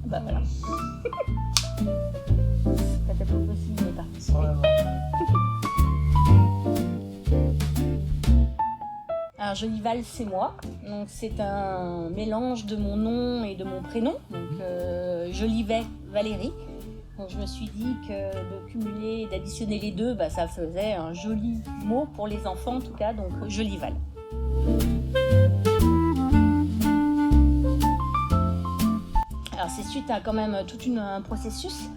Bah voilà. Patapouf aussi, il est parti. Alors Jolival, c'est moi. Donc c'est un mélange de mon nom et de mon prénom. Donc Jolivet Valérie. Donc je me suis dit que de cumuler, d'additionner les deux, bah, ça faisait un joli mot pour les enfants en tout cas. Donc Jolival. Alors c'est suite à quand même tout un processus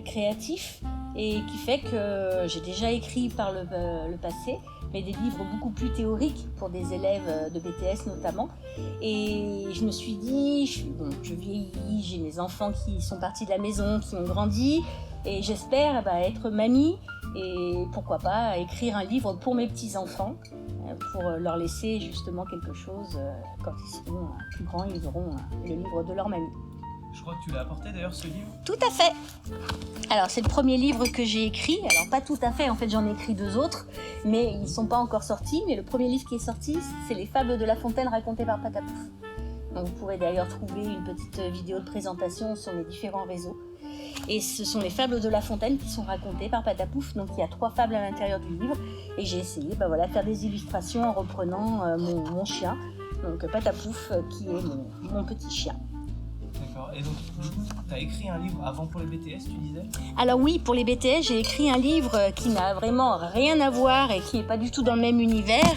créatif et qui fait que j'ai déjà écrit par le passé, mais des livres beaucoup plus théoriques pour des élèves de BTS notamment. Et je me suis dit, je vieillis, j'ai mes enfants qui sont partis de la maison, qui ont grandi, et j'espère être mamie et pourquoi pas écrire un livre pour mes petits-enfants, pour leur laisser justement quelque chose. Quand ils seront plus grands, ils auront le livre de leur mamie. Je crois que tu l'as apporté d'ailleurs ce livre. Tout à fait. Alors c'est le premier livre que j'ai écrit. Alors pas tout à fait, en fait j'en ai écrit 2 autres, mais ils ne sont pas encore sortis. Mais le premier livre qui est sorti, c'est Les Fables de La Fontaine racontées par Patapouf. Donc vous pourrez d'ailleurs trouver une petite vidéo de présentation sur mes différents réseaux. Et ce sont les Fables de La Fontaine qui sont racontées par Patapouf. Donc il y a 3 fables à l'intérieur du livre. Et j'ai essayé de faire des illustrations en reprenant mon chien. Donc Patapouf qui est mon petit chien. D'accord. Et donc, du coup, tu as écrit un livre avant pour les BTS, tu disais ? Alors oui, pour les BTS, j'ai écrit un livre qui n'a vraiment rien à voir et qui n'est pas du tout dans le même univers,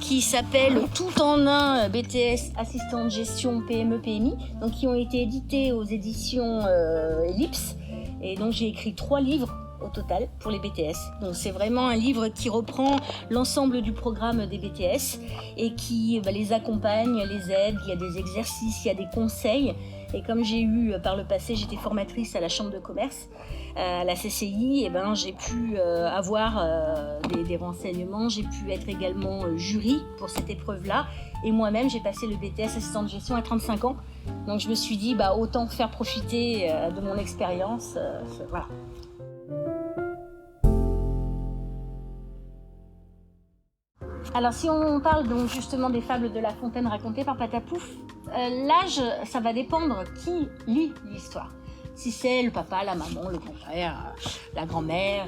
qui s'appelle Tout en un BTS Assistant de Gestion PME-PMI, donc qui ont été édités aux éditions Ellipse. Et donc j'ai écrit 3 livres au total pour les BTS. Donc c'est vraiment un livre qui reprend l'ensemble du programme des BTS et qui les accompagne, les aide. Il y a des exercices, il y a des conseils. Et comme j'ai eu par le passé, j'étais formatrice à la Chambre de commerce, à la CCI, et j'ai pu avoir des renseignements, j'ai pu être également jury pour cette épreuve-là. Et moi-même, j'ai passé le BTS assistant de gestion à 35 ans. Donc je me suis dit, autant faire profiter de mon expérience. Voilà. Alors si on parle donc justement des fables de La Fontaine racontées par Patapouf, l'âge, ça va dépendre qui lit l'histoire. Si c'est le papa, la maman, le grand-père, la grand-mère,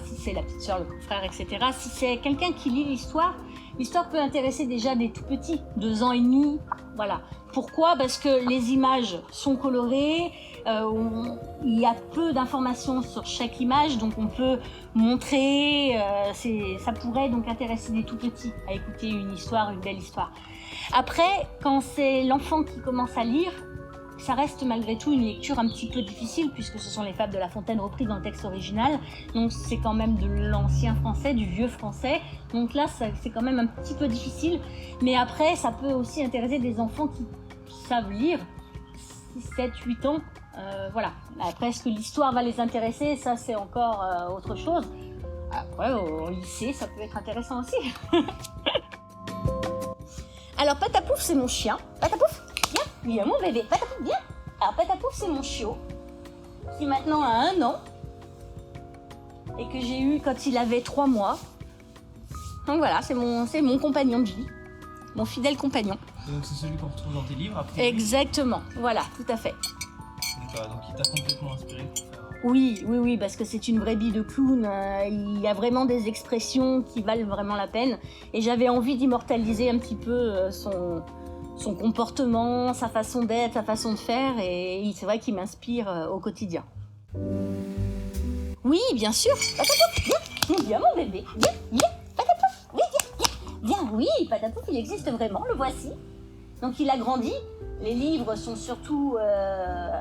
si c'est la petite sœur, le grand-frère, etc. Si c'est quelqu'un qui lit l'histoire peut intéresser déjà des tout petits, 2 ans et demi, voilà. Pourquoi ? Parce que les images sont colorées, il y a peu d'informations sur chaque image, donc on peut montrer, ça pourrait donc intéresser des tout petits à écouter une histoire, une belle histoire. Après, quand c'est l'enfant qui commence à lire, ça reste malgré tout une lecture un petit peu difficile puisque ce sont les fables de La Fontaine reprises dans le texte original. Donc c'est quand même de l'ancien français, du vieux français. Donc là, c'est quand même un petit peu difficile. Mais après, ça peut aussi intéresser des enfants qui savent lire, 6, 7, 8 ans. Voilà. Après, est-ce que l'histoire va les intéresser ? Ça, c'est encore autre chose. Après, au lycée, ça peut être intéressant aussi. Alors, Patapouf, c'est mon chien. Patapouf, viens, mon bébé. Patapouf, viens. Alors, Patapouf, c'est mon chiot, qui maintenant a 1 an, et que j'ai eu quand il avait 3 mois. Donc voilà, c'est mon compagnon de vie, mon fidèle compagnon. Et donc c'est celui qu'on retrouve dans tes livres après ? Exactement, voilà, tout à fait. D'accord, donc il t'a complètement inspiré pour faire... Oui, parce que c'est une vraie bille de clown. Il y a vraiment des expressions qui valent vraiment la peine. Et j'avais envie d'immortaliser un petit peu son comportement, sa façon d'être, sa façon de faire. Et c'est vrai qu'il m'inspire au quotidien. Oui, bien sûr. Patapouf, viens mon bébé. Viens. Patapouf, oui, viens. Oui, Patapouf, il existe vraiment, le voici. Donc il a grandi. Les livres sont surtout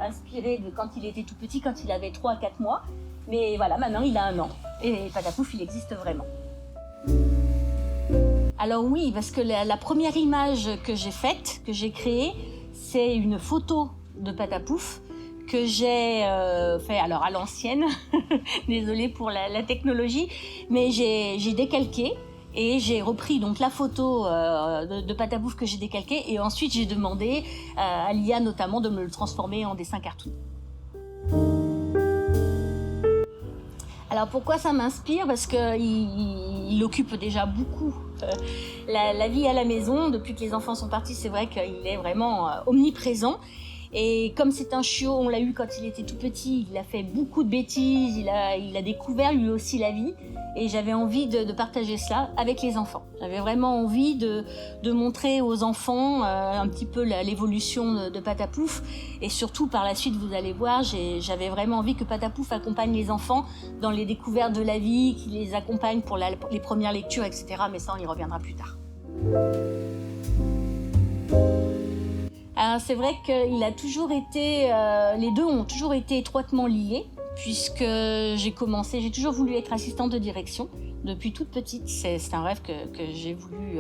inspirés de quand il était tout petit, quand il avait 3 à 4 mois. Mais voilà, maintenant il a 1 an. Et Patapouf, il existe vraiment. Alors oui, parce que la première image que j'ai faite, que j'ai créée, c'est une photo de Patapouf que j'ai fait alors à l'ancienne. Désolée pour la technologie, mais j'ai décalqué. Et j'ai repris donc la photo de Patapouf que j'ai décalquée et ensuite j'ai demandé à l'IA notamment de me le transformer en dessin cartoon. Alors pourquoi ça m'inspire ? Parce qu'il occupe déjà beaucoup la vie à la maison. Depuis que les enfants sont partis, c'est vrai qu'il est vraiment omniprésent. Et comme c'est un chiot, on l'a eu quand il était tout petit, il a fait beaucoup de bêtises, il a découvert lui aussi la vie. Et j'avais envie de partager cela avec les enfants. J'avais vraiment envie de montrer aux enfants un petit peu l'évolution de Patapouf. Et surtout, par la suite, vous allez voir, j'avais vraiment envie que Patapouf accompagne les enfants dans les découvertes de la vie, qu'il les accompagne pour les premières lectures, etc. Mais ça, on y reviendra plus tard. Alors, c'est vrai qu'il a toujours été, les deux ont toujours été étroitement liés, puisque j'ai toujours voulu être assistante de direction depuis toute petite. C'est un rêve que j'ai voulu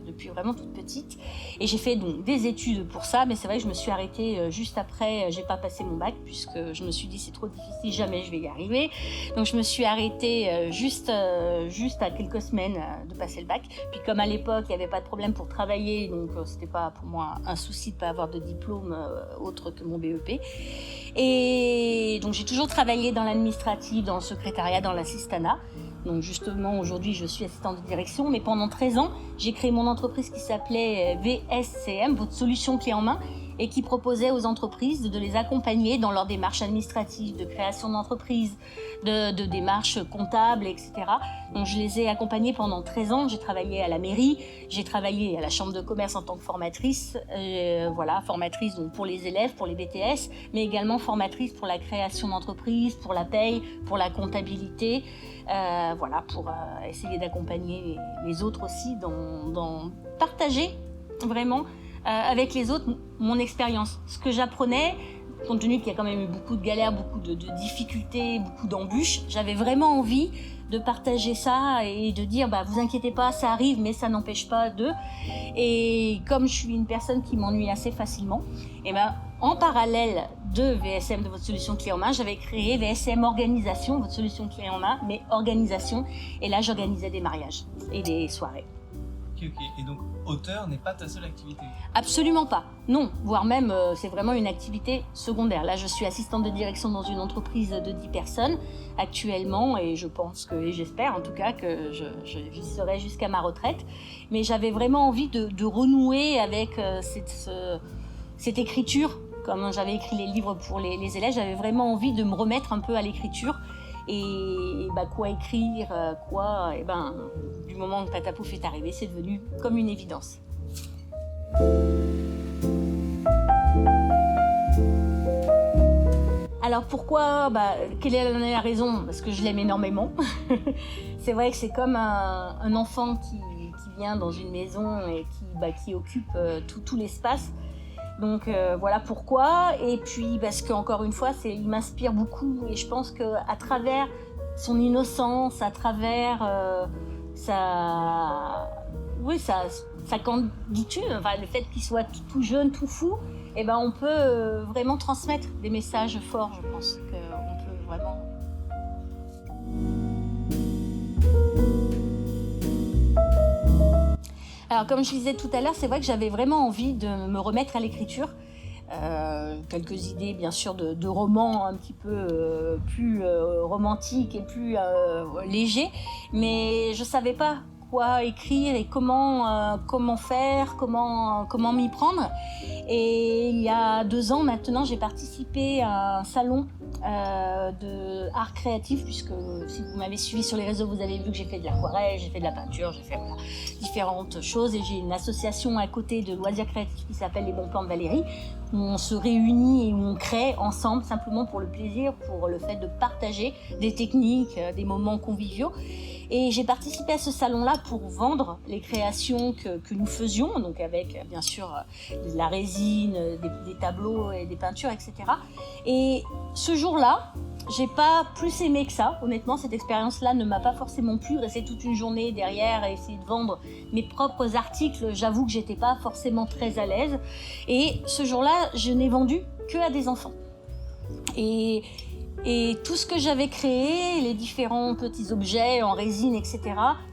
depuis vraiment toute petite. Et j'ai fait donc des études pour ça, mais c'est vrai que je me suis arrêtée juste après. J'ai pas passé mon bac, puisque je me suis dit c'est trop difficile, jamais je vais y arriver. Donc je me suis arrêtée juste à quelques semaines de passer le bac. Puis comme à l'époque il n'y avait pas de problème pour travailler, donc c'était pas pour moi un souci de pas avoir de diplôme autre que mon BEP. Et donc j'ai toujours travaillé dans l'administratif, dans le secrétariat, dans l'assistanat. Donc justement, aujourd'hui, je suis assistante de direction, mais pendant 13 ans, j'ai créé mon entreprise qui s'appelait VSCM, votre solution clé en main, et qui proposait aux entreprises de les accompagner dans leur démarche administrative, de création d'entreprise, de démarches comptables, etc. Donc je les ai accompagnés pendant 13 ans. J'ai travaillé à la mairie, j'ai travaillé à la chambre de commerce en tant que formatrice, formatrice donc pour les élèves, pour les BTS, mais également formatrice pour la création d'entreprise, pour la paye, pour la comptabilité. Pour essayer d'accompagner les autres aussi dans partager vraiment avec les autres mon expérience, ce que j'apprenais, compte tenu qu'il y a quand même eu beaucoup de galères, beaucoup de difficultés, beaucoup d'embûches. J'avais vraiment envie de partager ça et de dire vous inquiétez pas, ça arrive, mais ça n'empêche pas de. Et comme je suis une personne qui m'ennuie assez facilement, en parallèle de VSM, de votre solution clé en main, j'avais créé VSM Organisation, votre solution clé en main, mais organisation. Et là, j'organisais des mariages et des soirées. Ok. Et donc, auteur n'est pas ta seule activité? Absolument pas. Non, voire même, c'est vraiment une activité secondaire. Là, je suis assistante de direction dans une entreprise de 10 personnes actuellement, et je pense et j'espère en tout cas que j'y serai jusqu'à ma retraite. Mais j'avais vraiment envie de renouer avec cette écriture. Comme j'avais écrit les livres pour les élèves, j'avais vraiment envie de me remettre un peu à l'écriture. Et quoi écrire, du moment que Patapouf est arrivé, c'est devenu comme une évidence. Alors pourquoi quelle est la raison? Parce que je l'aime énormément. C'est vrai que c'est comme un enfant qui vient dans une maison et qui occupe tout l'espace. Donc voilà pourquoi. Et puis parce qu'encore une fois, il m'inspire beaucoup, et je pense qu'à travers son innocence, à travers sa candiditude, le fait qu'il soit tout jeune, tout fou, on peut vraiment transmettre des messages forts. Je pense qu'on peut vraiment. Alors comme je disais tout à l'heure, c'est vrai que j'avais vraiment envie de me remettre à l'écriture. Quelques idées bien sûr de romans un petit peu plus romantiques et plus légers, mais je savais pas quoi écrire et comment faire, comment m'y prendre. Et il y a 2 ans maintenant, j'ai participé à un salon de art créatif, puisque si vous m'avez suivi sur les réseaux, vous avez vu que j'ai fait de l'aquarelle, j'ai fait de la peinture, j'ai fait différentes choses, et j'ai une association à côté de loisirs créatifs qui s'appelle Les Bons Plans de Valérie, où on se réunit et où on crée ensemble simplement pour le plaisir, pour le fait de partager des techniques, des moments conviviaux. Et j'ai participé à ce salon-là pour vendre les créations que nous faisions, donc avec bien sûr de la résine, des tableaux et des peintures, etc. Et ce jour-là, j'ai pas plus aimé que ça. Honnêtement, cette expérience-là ne m'a pas forcément plu. Rester toute une journée derrière et essayer de vendre mes propres articles, j'avoue que j'étais pas forcément très à l'aise. Et ce jour-là, je n'ai vendu que à des enfants. Et tout ce que j'avais créé, les différents petits objets en résine, etc.,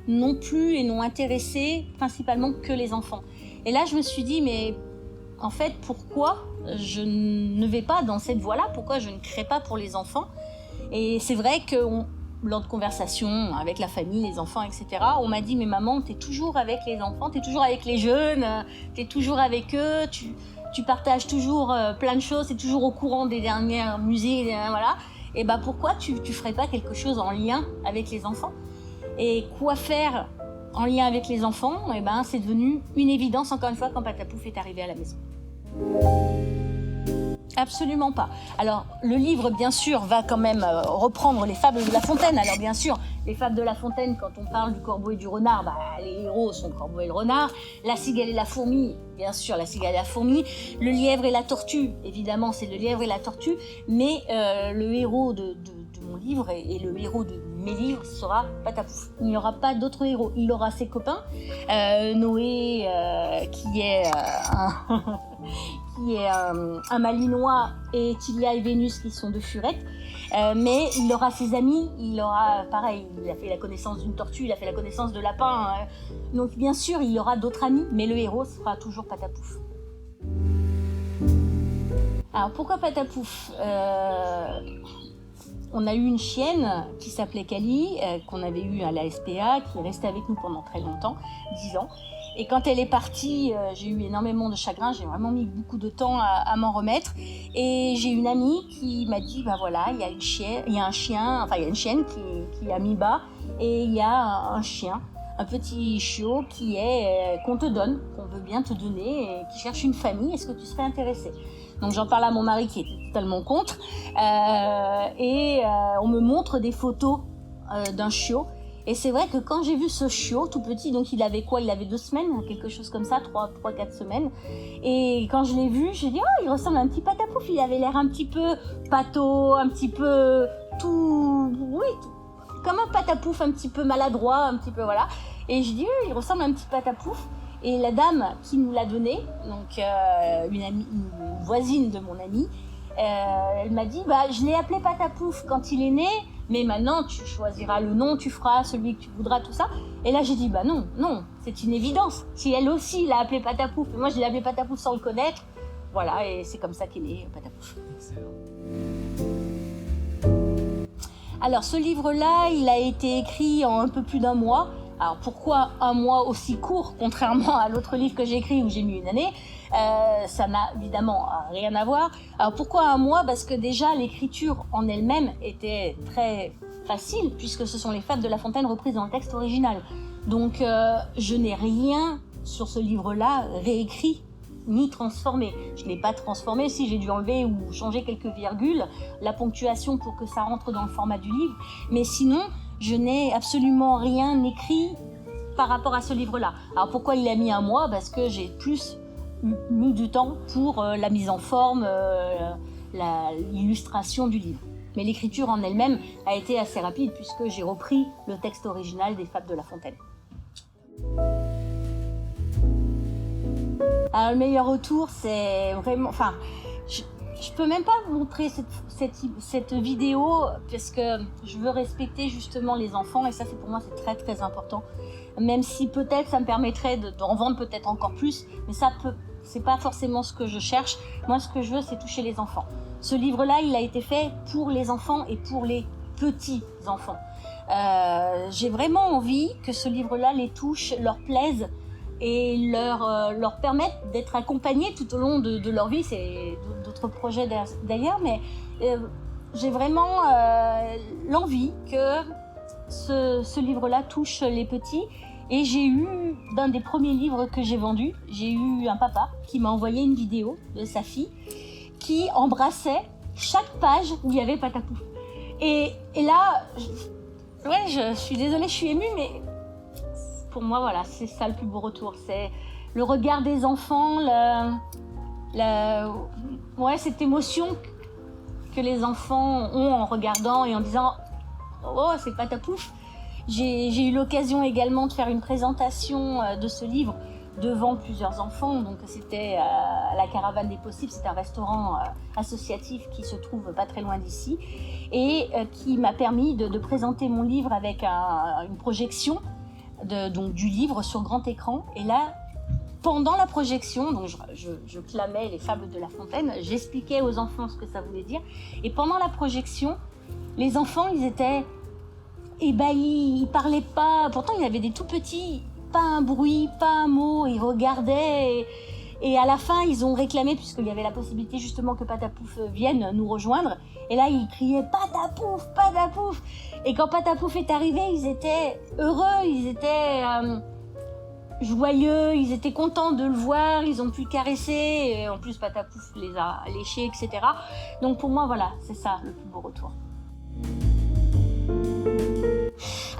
n'ont plu et n'ont intéressé principalement que les enfants. Et là, je me suis dit, mais en fait, pourquoi je ne vais pas dans cette voie-là? Pourquoi je ne crée pas pour les enfants? Et c'est vrai que lors de conversations avec la famille, les enfants, etc., on m'a dit, mais maman, t'es toujours avec les enfants, t'es toujours avec les jeunes, t'es toujours avec eux, tu partages toujours plein de choses, tu es toujours au courant des dernières musiques, voilà. Et bah pourquoi tu ferais pas quelque chose en lien avec les enfants? Et quoi faire en lien avec les enfants? Et ben c'est devenu une évidence encore une fois quand Patapouf est arrivé à la maison. Absolument pas. Alors, le livre, bien sûr, va quand même reprendre les fables de La Fontaine. Alors, bien sûr, les fables de La Fontaine, quand on parle du corbeau et du renard, bah, les héros sont le corbeau et le renard. La cigale et la fourmi, bien sûr, la cigale et la fourmi. Le lièvre et la tortue, évidemment, c'est le lièvre et la tortue. Mais le héros de mon livre et le héros de mes livres sera Patapouf. Il n'y aura pas d'autre héros. Il aura ses copains. Noé, qui est un malinois, et Tilia et Vénus qui sont deux furettes, mais il aura ses amis, il aura pareil, il a fait la connaissance d'une tortue, il a fait la connaissance de lapins, donc bien sûr il y aura d'autres amis, mais le héros sera toujours Patapouf. Alors pourquoi Patapouf? On a eu une chienne qui s'appelait Kali, qu'on avait eue à la SPA, qui est restée avec nous pendant très longtemps, 10 ans. Et quand elle est partie, j'ai eu énormément de chagrin, j'ai vraiment mis beaucoup de temps à m'en remettre. Et j'ai une amie qui m'a dit, bah voilà, il y a une chienne qui a mis bas, et il y a un chien, un petit chiot qu'on te donne, qu'on veut bien te donner, et qui cherche une famille, est-ce que tu serais intéressée? Donc j'en parle à mon mari qui est totalement contre, et on me montre des photos d'un chiot. Et c'est vrai que quand j'ai vu ce chiot tout petit, donc il avait 2 semaines, quelque chose comme ça, 3-4 semaines. Et quand je l'ai vu, j'ai dit, oh, il ressemble à un petit Patapouf. Il avait l'air un petit peu pâteau, un petit peu comme un Patapouf, un petit peu maladroit, un petit peu voilà. Et je dis, oui, il ressemble à un petit Patapouf. Et la dame qui nous l'a donné, donc une voisine de mon amie, elle m'a dit, bah je l'ai appelé Patapouf quand il est né. Mais maintenant, tu choisiras le nom, tu feras celui que tu voudras, tout ça. Et là, j'ai dit, bah non, c'est une évidence. Si elle aussi l'a appelé Patapouf, et moi je l'ai appelé Patapouf sans le connaître, voilà, et c'est comme ça qu'est né Patapouf. Excellent. Alors, ce livre-là, il a été écrit en un peu plus d'1 mois. Alors, pourquoi 1 mois aussi court, contrairement à l'autre livre que j'ai écrit où j'ai mis 1 année? Ça n'a évidemment rien à voir. Alors pourquoi 1 mois? Parce que déjà l'écriture en elle-même était très facile, puisque ce sont les fables de La Fontaine reprises dans le texte original. Donc je n'ai rien sur ce livre-là réécrit ni transformé. Je ne l'ai pas transformé, si j'ai dû enlever ou changer quelques virgules, la ponctuation pour que ça rentre dans le format du livre. Mais sinon, je n'ai absolument rien écrit par rapport à ce livre-là. Alors pourquoi il a mis 1 mois? Parce que j'ai plus mis du temps pour la mise en forme, l'illustration du livre. Mais l'écriture en elle-même a été assez rapide puisque j'ai repris le texte original des fables de La Fontaine. Alors le meilleur retour, c'est vraiment... Enfin, je peux même pas vous montrer cette vidéo parce que je veux respecter justement les enfants et ça c'est pour moi c'est très très important. Même si peut-être ça me permettrait d'en vendre peut-être encore plus, mais c'est pas forcément ce que je cherche. Moi ce que je veux c'est toucher les enfants. Ce livre-là il a été fait pour les enfants et pour les petits enfants. J'ai vraiment envie que ce livre-là les touche, leur plaise et leur permettre d'être accompagnés tout au long de leur vie. C'est d'autres projets d'ailleurs, mais j'ai vraiment l'envie que ce livre-là touche les petits. Et j'ai eu, d'un des premiers livres que j'ai vendus, j'ai eu un papa qui m'a envoyé une vidéo de sa fille qui embrassait chaque page où il y avait Patapouf. Et là, je suis désolée, je suis émue, mais pour moi, voilà, c'est ça le plus beau retour. C'est le regard des enfants, cette émotion que les enfants ont en regardant et en disant « Oh, c'est Patapouf ». J'ai eu l'occasion également de faire une présentation de ce livre devant plusieurs enfants. Donc c'était à la Caravane des Possibles, c'est un restaurant associatif qui se trouve pas très loin d'ici et qui m'a permis de présenter mon livre avec une projection donc du livre sur grand écran. Et là, pendant la projection, donc je clamais les fables de La Fontaine, j'expliquais aux enfants ce que ça voulait dire. Et pendant la projection, les enfants, ils étaient ébahis, ils parlaient pas. Pourtant, il y avait des tout petits, pas un bruit, pas un mot. Ils regardaient Et à la fin, ils ont réclamé, puisqu'il y avait la possibilité justement que Patapouf vienne nous rejoindre. Et là, ils criaient « Patapouf, Patapouf !» Et quand Patapouf est arrivé, ils étaient heureux, ils étaient joyeux, ils étaient contents de le voir, ils ont pu le caresser. Et en plus, Patapouf les a léchés, etc. Donc pour moi, voilà, c'est ça le plus beau retour.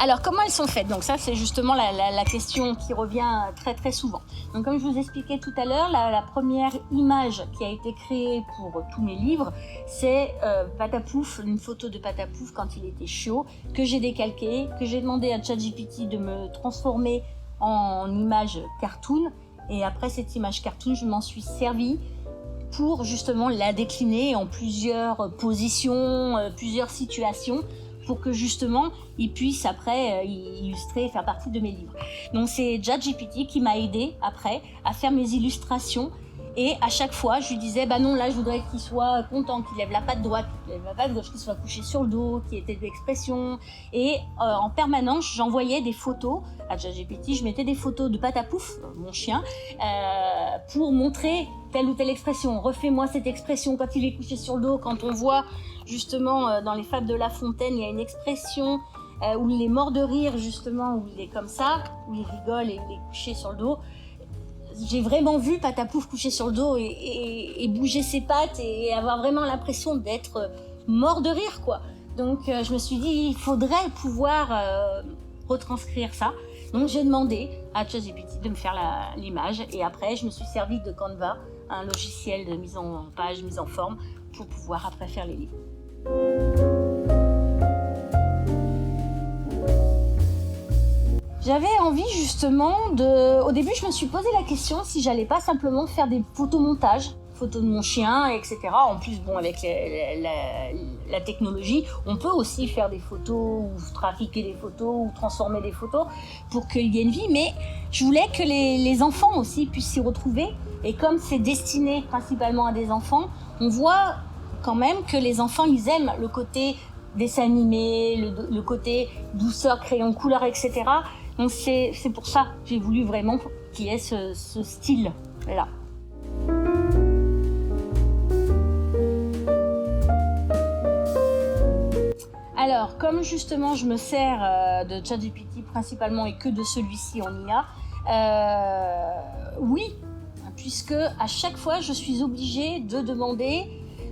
Alors, comment elles sont faites? Donc ça, c'est justement la question qui revient très très souvent. Donc comme je vous expliquais tout à l'heure, la première image qui a été créée pour tous mes livres, c'est Patapouf, une photo de Patapouf quand il était chiot, que j'ai décalquée, que j'ai demandé à ChatGPT de me transformer en image cartoon. Et après cette image cartoon, je m'en suis servie pour justement la décliner en plusieurs positions, plusieurs situations, pour que justement il puisse après illustrer et faire partie de mes livres. Donc c'est ChatGPT qui m'a aidé après à faire mes illustrations, et à chaque fois je lui disais bah non, là je voudrais qu'il soit content, qu'il lève la patte droite, qu'il lève la patte gauche, qu'il soit couché sur le dos, qu'il ait de l'expression, et en permanence j'envoyais des photos à ChatGPT, je mettais des photos de Patapouf, mon chien, pour montrer telle ou telle expression. Refais-moi cette expression quand il est couché sur le dos. Quand on voit justement dans les fables de La Fontaine, il y a une expression où il est mort de rire, justement, où il est comme ça, où il rigole et il est couché sur le dos. J'ai vraiment vu Patapouf couché sur le dos et bouger ses pattes et avoir vraiment l'impression d'être mort de rire, quoi. Donc je me suis dit, il faudrait pouvoir retranscrire ça. Donc j'ai demandé à ChatGPT de me faire l'image, et après je me suis servi de Canva, un logiciel de mise en page, mise en forme, pour pouvoir après faire les livres. J'avais envie justement au début je me suis posé la question si j'allais pas simplement faire des photomontages, photos de mon chien, etc. En plus, bon, avec la technologie, on peut aussi faire des photos, ou trafiquer des photos, ou transformer des photos pour qu'il y ait une vie, mais je voulais que les enfants aussi puissent s'y retrouver, et comme c'est destiné principalement à des enfants, on voit quand même que les enfants, ils aiment le côté dessin animé, le côté douceur, crayon couleur, etc. Donc c'est pour ça que j'ai voulu vraiment qu'il y ait ce style-là. Alors, comme justement je me sers de ChatGPT principalement et que de celui-ci en IA, oui, puisque à chaque fois je suis obligée de demander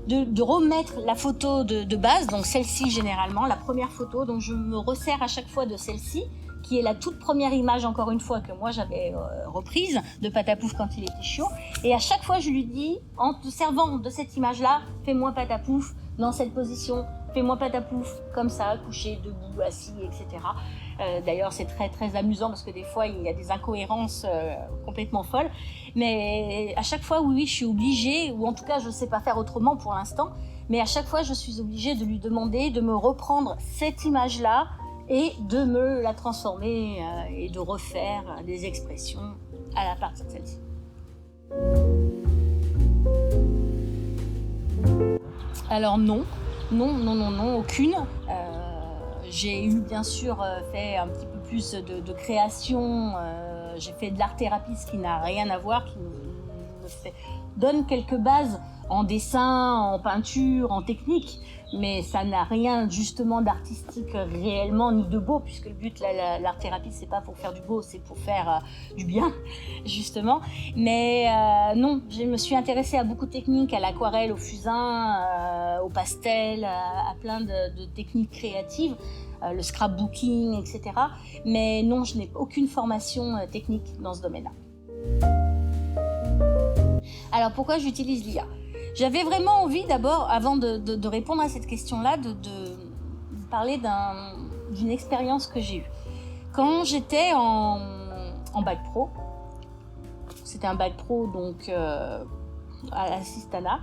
de remettre la photo de base, donc celle-ci généralement, la première photo, donc je me resserre à chaque fois de celle-ci, qui est la toute première image, encore une fois, que moi j'avais reprise de Patapouf quand il était chiot, et à chaque fois je lui dis, en te servant de cette image-là, fais-moi Patapouf dans cette position, fais-moi Patapouf comme ça, couché, debout, assis, etc. D'ailleurs, c'est très très amusant parce que des fois il y a des incohérences complètement folles. Mais à chaque fois, oui, je suis obligée, ou en tout cas je ne sais pas faire autrement pour l'instant, mais à chaque fois je suis obligée de lui demander de me reprendre cette image-là et de me la transformer et de refaire des expressions à la partir de celle-ci. Alors non, aucune. J'ai eu bien sûr fait un petit peu plus de création, j'ai fait de l'art-thérapie, ce qui n'a rien à voir, qui me donne quelques bases en dessin, en peinture, en technique, mais ça n'a rien justement d'artistique réellement, ni de beau, puisque le but, l'art-thérapie, c'est pas pour faire du beau, c'est pour faire du bien, justement. Mais non, je me suis intéressée à beaucoup de techniques, à l'aquarelle, au fusain, au pastel, à plein de techniques créatives, le scrapbooking, etc. Mais non, je n'ai aucune formation technique dans ce domaine-là. Alors pourquoi j'utilise l'IA ? J'avais vraiment envie d'abord, avant de répondre à cette question-là, de parler d'une expérience que j'ai eue. Quand j'étais en bac pro, c'était un bac pro donc à l'assistanat,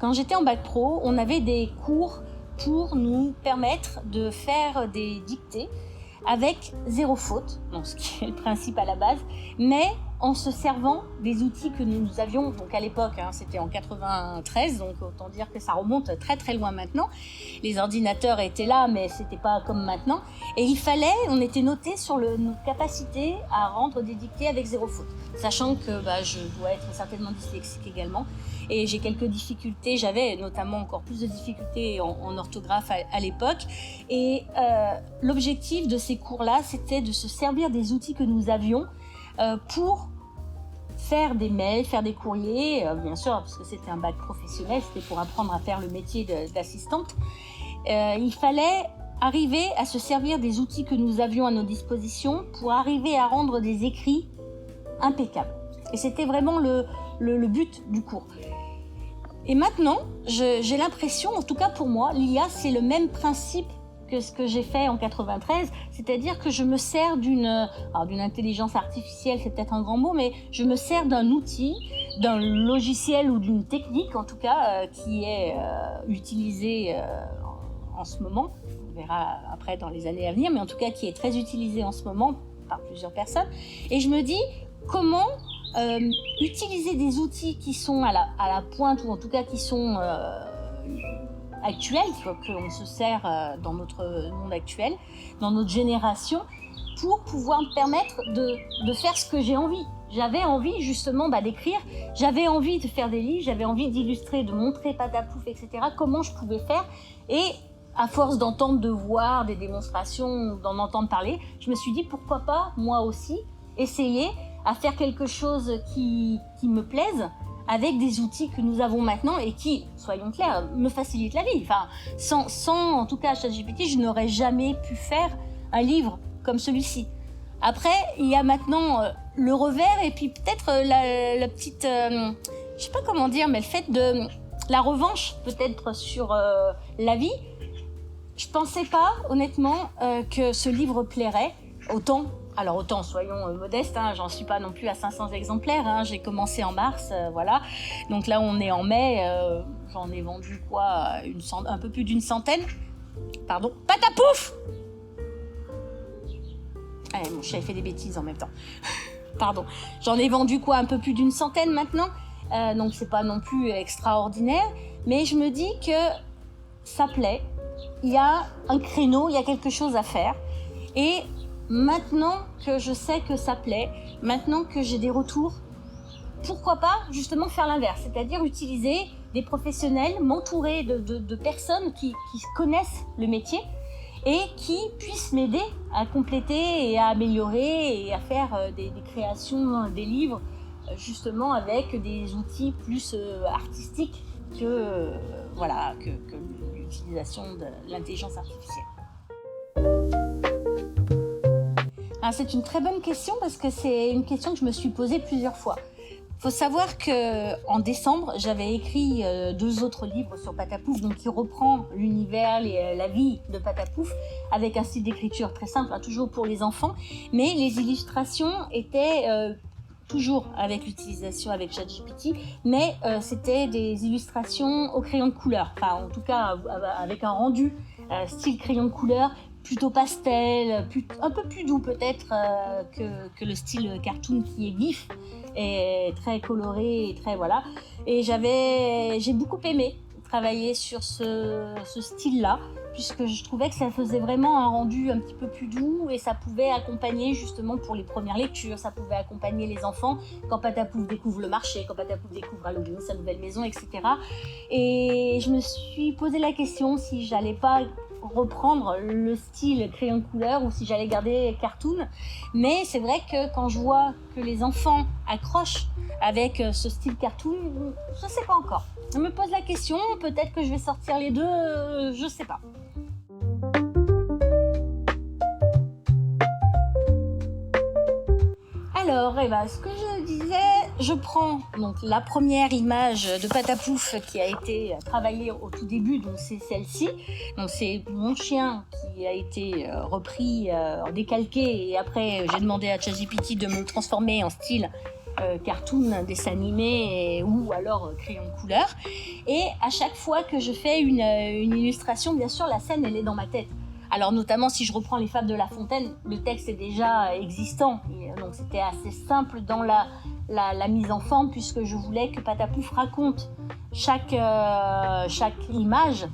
quand j'étais en bac pro, on avait des cours pour nous permettre de faire des dictées avec 0 faute, donc ce qui est le principe à la base, mais en se servant des outils que nous avions, donc à l'époque, c'était en 93, donc autant dire que ça remonte très très loin maintenant. Les ordinateurs étaient là, mais c'était pas comme maintenant. Et on était noté sur nos capacités à rendre des dictées avec 0 faute. Sachant que je dois être certainement dyslexique également. Et j'ai quelques difficultés, j'avais notamment encore plus de difficultés en orthographe à l'époque. Et l'objectif de ces cours-là, c'était de se servir des outils que nous avions pour faire des mails, faire des courriers, bien sûr, parce que c'était un bac professionnel, c'était pour apprendre à faire le métier d'assistante. Il fallait arriver à se servir des outils que nous avions à nos dispositions pour arriver à rendre des écrits impeccables. Et c'était vraiment le but du cours. Et maintenant, j'ai l'impression, en tout cas pour moi, l'IA, c'est le même principe que ce que j'ai fait en 93, c'est-à-dire que je me sers d'une intelligence artificielle, c'est peut-être un grand mot, mais je me sers d'un outil, d'un logiciel ou d'une technique en tout cas qui est utilisée en ce moment, on verra après dans les années à venir, mais en tout cas qui est très utilisée en ce moment par plusieurs personnes. Et je me dis comment utiliser des outils qui sont à la pointe ou en tout cas qui sont actuelle, qu'on se sert dans notre monde actuel, dans notre génération, pour pouvoir me permettre de faire ce que j'ai envie. J'avais envie justement d'écrire, j'avais envie de faire des livres, j'avais envie d'illustrer, de montrer Patapouf, etc. Comment je pouvais faire. Et à force d'entendre, de voir des démonstrations, d'en entendre parler, je me suis dit pourquoi pas, moi aussi, essayer à faire quelque chose qui me plaise, avec des outils que nous avons maintenant et qui, soyons clairs, me facilitent la vie. Enfin, sans en tout cas ChatGPT, je n'aurais jamais pu faire un livre comme celui-ci. Après, il y a maintenant le revers et puis peut-être la petite, je sais pas comment dire, mais le fait de la revanche peut-être sur la vie. Je pensais pas, honnêtement, que ce livre plairait autant. Alors autant, soyons modestes, j'en suis pas non plus à 500 exemplaires, j'ai commencé en mars, voilà. Donc là on est en mai, j'en ai vendu un peu plus d'une centaine. Pardon, Patapouf! Mon chat il fait des bêtises en même temps. Pardon, j'en ai vendu un peu plus d'une centaine maintenant, donc c'est pas non plus extraordinaire, mais je me dis que ça plaît, il y a un créneau, il y a quelque chose à faire, et maintenant que je sais que ça plaît, maintenant que j'ai des retours, pourquoi pas justement faire l'inverse, c'est-à-dire utiliser des professionnels, m'entourer de personnes qui connaissent le métier et qui puissent m'aider à compléter et à améliorer et à faire des créations, des livres, justement avec des outils plus artistiques que l'utilisation de l'intelligence artificielle. Alors, c'est une très bonne question parce que c'est une question que je me suis posée plusieurs fois. Il faut savoir qu'en décembre, j'avais écrit 2 autres livres sur Patapouf, donc qui reprend l'univers, la vie de Patapouf, avec un style d'écriture très simple, toujours pour les enfants, mais les illustrations étaient toujours avec l'utilisation avec ChatGPT, mais c'était des illustrations au crayon de couleur, enfin en tout cas avec un rendu style crayon de couleur, plutôt pastel, un peu plus doux peut-être que le style cartoon qui est vif et très coloré et très voilà. Et j'ai beaucoup aimé travailler sur ce style-là, puisque je trouvais que ça faisait vraiment un rendu un petit peu plus doux et ça pouvait accompagner justement pour les premières lectures, ça pouvait accompagner les enfants quand Patapouf découvre le marché, quand Patapouf découvre Halloween, sa nouvelle maison, etc. Et je me suis posé la question si j'allais pas reprendre le style crayon de couleur ou si j'allais garder cartoon, mais c'est vrai que quand je vois que les enfants accrochent avec ce style cartoon, je sais pas encore. Je me pose la question, peut-être que je vais sortir les deux, je sais pas. Alors, ce que je disais, je prends donc la première image de Patapouf qui a été travaillée au tout début, donc c'est celle-ci. Donc c'est mon chien qui a été repris, décalqué, et après j'ai demandé à ChatGPT de me le transformer en style cartoon, dessin animé ou alors crayon de couleur. Et à chaque fois que je fais une illustration, bien sûr la scène elle est dans ma tête. Alors notamment si je reprends les fables de La Fontaine, le texte est déjà existant, et donc c'était assez simple dans la mise en forme, puisque je voulais que Patapouf raconte chaque image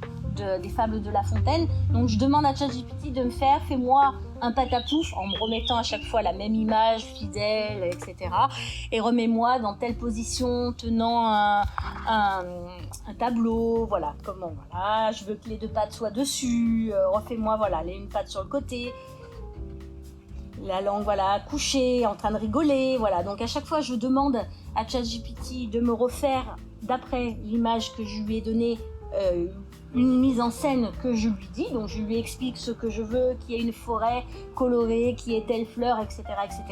des fables de La Fontaine. Donc je demande à ChatGPT de me fais-moi un Patapouf en me remettant à chaque fois la même image fidèle, etc. Et remets-moi dans telle position, tenant un tableau, voilà, voilà, je veux que les deux pattes soient dessus, refais-moi, voilà, une patte sur le côté, la langue, voilà, couchée, en train de rigoler, voilà. Donc à chaque fois, je demande à ChatGPT de me refaire, d'après l'image que je lui ai donnée, une mise en scène que je lui dis, donc je lui explique ce que je veux, qu'il y ait une forêt colorée, qu'il y ait telle fleur, etc., etc.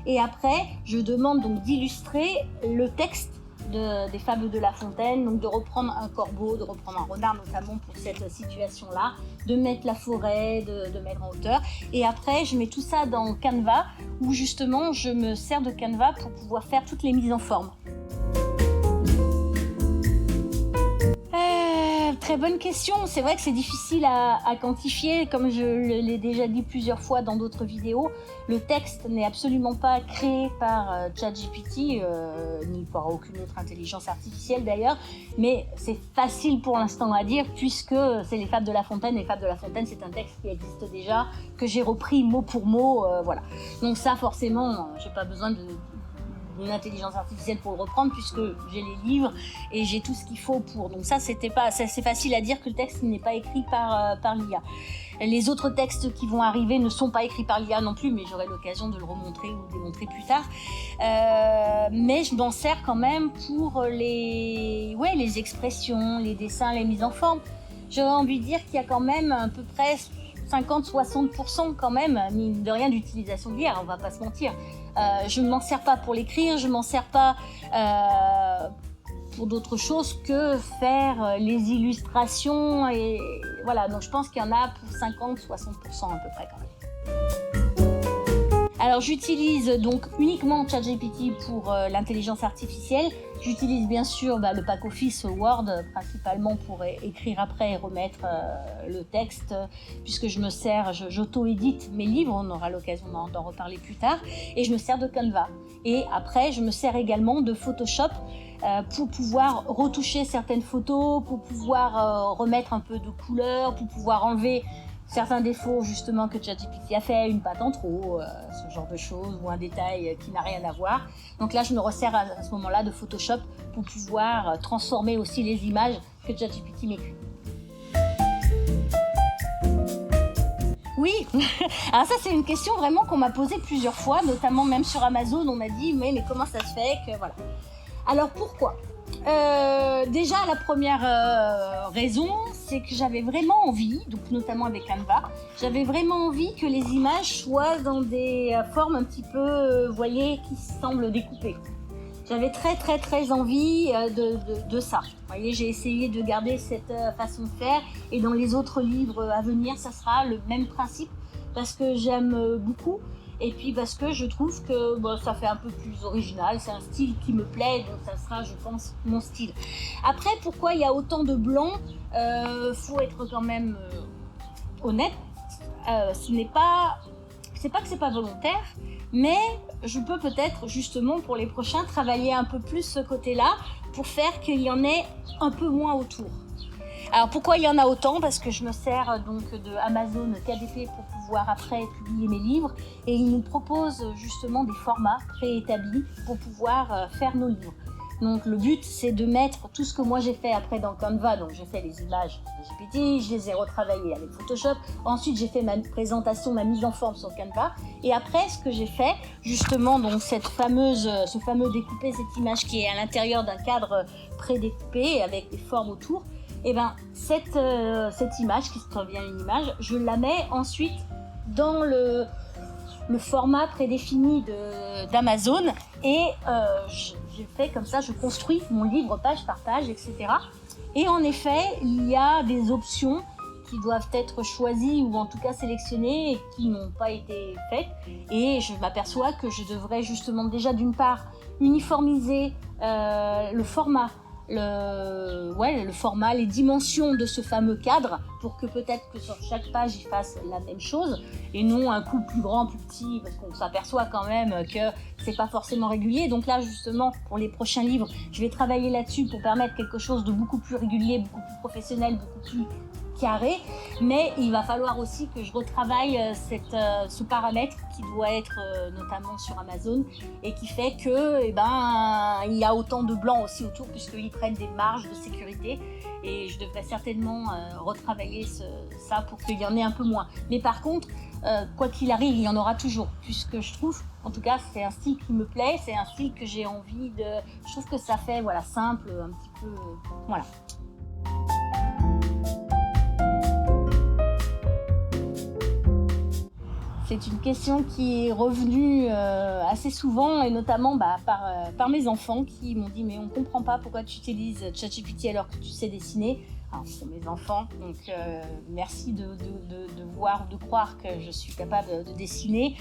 Et après, je demande donc d'illustrer le texte des fables de La Fontaine, donc de reprendre un corbeau, de reprendre un renard notamment pour cette situation-là, de mettre la forêt, de mettre en hauteur. Et après, je mets tout ça dans Canva, où justement, je me sers de Canva pour pouvoir faire toutes les mises en forme. Très bonne question. C'est vrai que c'est difficile à quantifier. Comme je l'ai déjà dit plusieurs fois dans d'autres vidéos, le texte n'est absolument pas créé par ChatGPT, ni par aucune autre intelligence artificielle d'ailleurs, mais c'est facile pour l'instant à dire puisque c'est les fables de La Fontaine. Les fables de La Fontaine, c'est un texte qui existe déjà, que j'ai repris mot pour mot, voilà. Donc ça, forcément, j'ai pas besoin d'une intelligence artificielle pour le reprendre puisque j'ai les livres et j'ai tout ce qu'il faut pour. Donc ça, c'est facile à dire que le texte n'est pas écrit par l'IA. Les autres textes qui vont arriver ne sont pas écrits par l'IA non plus, mais j'aurai l'occasion de le remontrer ou de le démontrer plus tard. Mais je m'en sers quand même pour les expressions, les dessins, les mises en forme. J'aurais envie de dire qu'il y a quand même à peu près 50-60% quand même, mine de rien, d'utilisation de l'IA, on va pas se mentir. Je ne m'en sers pas pour l'écrire, je ne m'en sers pas pour d'autres choses que faire les illustrations. Et voilà, donc je pense qu'il y en a pour 50-60% à peu près quand même. Alors j'utilise donc uniquement ChatGPT pour l'intelligence artificielle. J'utilise bien sûr le pack office Word principalement pour écrire après et remettre le texte, puisque je me sers, j'auto-édite mes livres, on aura l'occasion d'en reparler plus tard, et je me sers de Canva. Et après, je me sers également de Photoshop pour pouvoir retoucher certaines photos, pour pouvoir remettre un peu de couleur, pour pouvoir enlever certains défauts justement que ChatGPT a fait, une patte en trop, ce genre de choses, ou un détail qui n'a rien à voir. Donc là, je me resserre à ce moment-là de Photoshop pour pouvoir transformer aussi les images que ChatGPT m'écrit. Oui, alors ça c'est une question vraiment qu'on m'a posée plusieurs fois, notamment même sur Amazon, on m'a dit mais comment ça se fait que voilà. Alors pourquoi ? Déjà la première raison, c'est que j'avais vraiment envie, donc notamment avec Canva, j'avais vraiment envie que les images soient dans des formes un petit peu, vous voyez, qui semblent découpées. J'avais très envie de ça. Vous voyez, j'ai essayé de garder cette façon de faire, et dans les autres livres à venir, ça sera le même principe, parce que j'aime beaucoup. Et puis parce que je trouve que ça fait un peu plus original, c'est un style qui me plaît, donc ça sera, je pense, mon style. Après, pourquoi il y a autant de blanc ? Faut être quand même honnête. C'est pas que c'est pas volontaire, mais je peux peut-être justement pour les prochains travailler un peu plus ce côté-là pour faire qu'il y en ait un peu moins autour. Alors pourquoi il y en a autant ? Parce que je me sers donc de Amazon KDP pour pouvoir après publier mes livres, et ils nous proposent justement des formats préétablis pour pouvoir faire nos livres. Donc le but c'est de mettre tout ce que moi j'ai fait après dans Canva, donc j'ai fait les images de GPT, je les ai retravaillées avec Photoshop, ensuite j'ai fait ma présentation, ma mise en forme sur Canva, et après ce que j'ai fait justement, donc ce fameux découpé, cette image qui est à l'intérieur d'un cadre prédécoupé avec des formes autour, et cette image qui devient une image, je la mets ensuite dans le format prédéfini d'Amazon, et je fais comme ça, je construis mon livre page par page, etc. Et en effet, il y a des options qui doivent être choisies ou en tout cas sélectionnées et qui n'ont pas été faites, et je m'aperçois que je devrais justement déjà d'une part uniformiser le format le format, les dimensions de ce fameux cadre pour que peut-être que sur chaque page il fasse la même chose et non un coup plus grand, plus petit, parce qu'on s'aperçoit quand même que c'est pas forcément régulier. Donc là justement pour les prochains livres, je vais travailler là-dessus pour permettre quelque chose de beaucoup plus régulier, beaucoup plus professionnel, beaucoup plus carré, mais il va falloir aussi que je retravaille ce paramètre qui doit être notamment sur Amazon et qui fait que il y a autant de blanc aussi autour puisqu'ils prennent des marges de sécurité et je devrais certainement retravailler ça pour qu'il y en ait un peu moins. Mais par contre, quoi qu'il arrive, il y en aura toujours puisque je trouve, en tout cas c'est un style qui me plaît, c'est un style que j'ai envie de... Je trouve que ça fait simple, un petit peu... voilà. C'est une question qui est revenue assez souvent et notamment par mes enfants qui m'ont dit « mais on ne comprend pas pourquoi tu utilises ChatGPT alors que tu sais dessiner ». Alors c'est mes enfants, donc merci de voir, de croire que je suis capable de dessiner.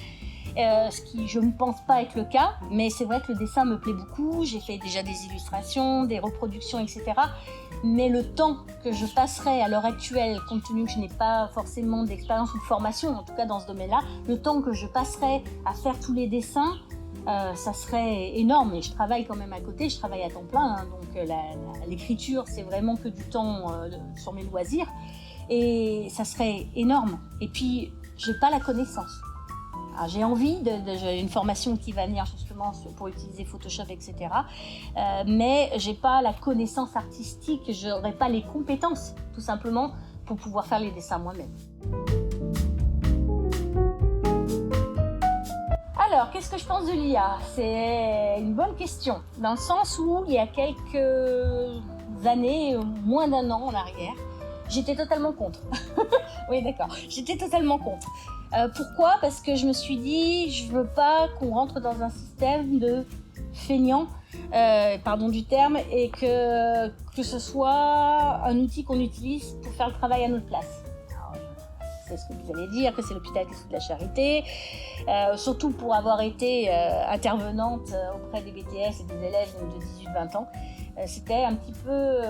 Ce qui je ne pense pas être le cas, mais c'est vrai que le dessin me plaît beaucoup, j'ai fait déjà des illustrations, des reproductions, etc. Mais le temps que je passerai à l'heure actuelle, compte tenu que je n'ai pas forcément d'expérience ou de formation, en tout cas dans ce domaine-là, le temps que je passerai à faire tous les dessins, ça serait énorme. Et je travaille quand même à côté, je travaille à temps plein, donc l'écriture c'est vraiment que du temps sur mes loisirs, et ça serait énorme. Et puis, j'ai pas la connaissance. Alors, j'ai envie j'ai une formation qui va venir justement pour utiliser Photoshop, etc. Mais j'ai pas la connaissance artistique, j'aurais pas les compétences, tout simplement, pour pouvoir faire les dessins moi-même. Alors, qu'est-ce que je pense de l'IA? C'est une bonne question, dans le sens où il y a quelques années, moins d'un an en arrière, j'étais totalement contre. Oui, d'accord, j'étais totalement contre. Pourquoi? Parce que je me suis dit, je veux pas qu'on rentre dans un système de feignants, pardon du terme, et que ce soit un outil qu'on utilise pour faire le travail à notre place. Alors, c'est ce que vous allez dire, que c'est l'hôpital qui fout de la charité, surtout pour avoir été intervenante auprès des BTS et des élèves de 18-20 ans. C'était un petit peu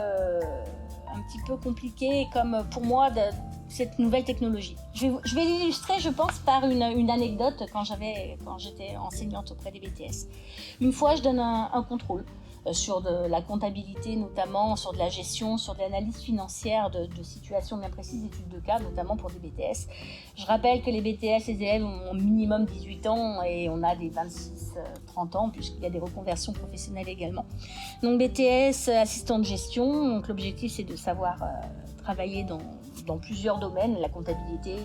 compliqué comme pour moi cette nouvelle technologie. Je vais l'illustrer, je pense, par une anecdote quand j'étais enseignante auprès des BTS. Une fois, je donne un contrôle sur de la comptabilité, notamment sur de la gestion, sur de l'analyse financière de situations bien précises, études de cas, notamment pour des BTS. Je rappelle que les BTS, les élèves ont minimum 18 ans et on a des 26-30 ans, puisqu'il y a des reconversions professionnelles également. Donc BTS, assistant de gestion, donc l'objectif c'est de savoir travailler dans plusieurs domaines, la comptabilité,